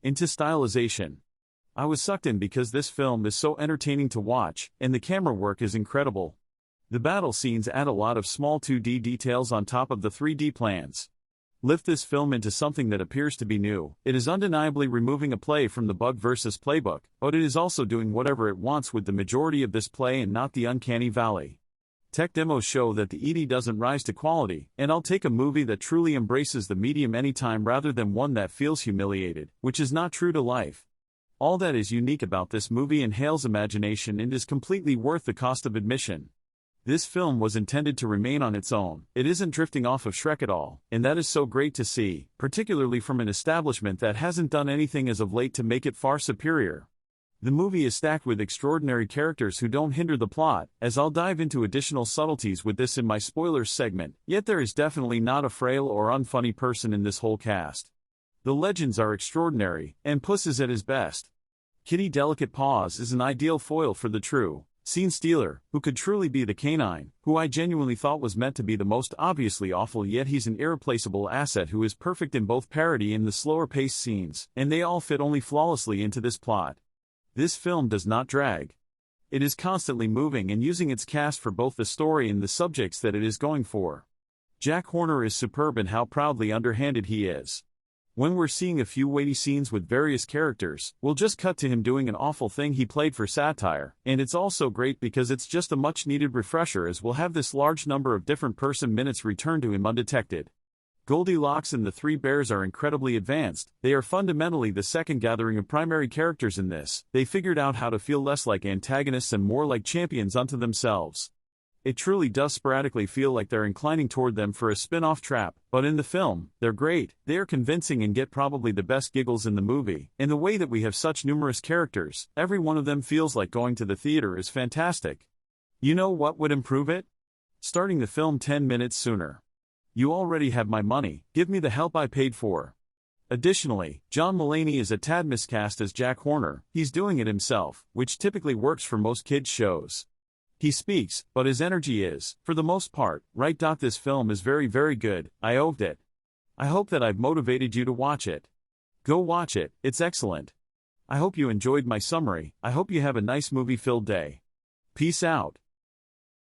Into stylization. I was sucked in because this film is so entertaining to watch, and the camera work is incredible. The battle scenes add a lot of small 2D details on top of the 3D plans. Lift this film into something that appears to be new. It is undeniably removing a play from the bug versus playbook, but it is also doing whatever it wants with the majority of this play and not the uncanny valley. Tech demos show that the ED doesn't rise to quality, and I'll take a movie that truly embraces the medium anytime rather than one that feels humiliated, which is not true to life. All that is unique about this movie and Hale's imagination and is completely worth the cost of admission. This film was intended to remain on its own. It isn't drifting off of Shrek at all, and that is so great to see, particularly from an establishment that hasn't done anything as of late to make it far superior. The movie is stacked with extraordinary characters who don't hinder the plot, as I'll dive into additional subtleties with this in my spoilers segment, yet there is definitely not a frail or unfunny person in this whole cast. The legends are extraordinary, and Puss is at his best. Kitty Delicate Paws is an ideal foil for the true scene stealer, who could truly be the canine, who I genuinely thought was meant to be the most obviously awful, yet he's an irreplaceable asset who is perfect in both parody and the slower-paced scenes, and they all fit only flawlessly into this plot. This film does not drag. It is constantly moving and using its cast for both the story and the subjects that it is going for. Jack Horner is superb in how proudly underhanded he is. When we're seeing a few weighty scenes with various characters, we'll just cut to him doing an awful thing he played for satire, and it's also great because it's just a much-needed refresher as we'll have this large number of different person minutes return to him undetected. Goldilocks and the Three Bears are incredibly advanced. They are fundamentally the second gathering of primary characters in this. They figured out how to feel less like antagonists and more like champions unto themselves. It truly does sporadically feel like they're inclining toward them for a spin-off trap, but in the film, they're great, they are convincing and get probably the best giggles in the movie. In the way that we have such numerous characters, every one of them feels like going to the theater is fantastic. You know what would improve it? Starting the film 10 minutes sooner. You already have my money, give me the help I paid for. Additionally, John Mulaney is a tad miscast as Jack Horner. He's doing it himself, which typically works for most kids' shows. He speaks, but his energy is, for the most part, right. This film is very good, I oved it. I hope that I've motivated you to watch it. Go watch it, it's excellent. I hope you enjoyed my summary. I hope you have a nice movie-filled day. Peace out.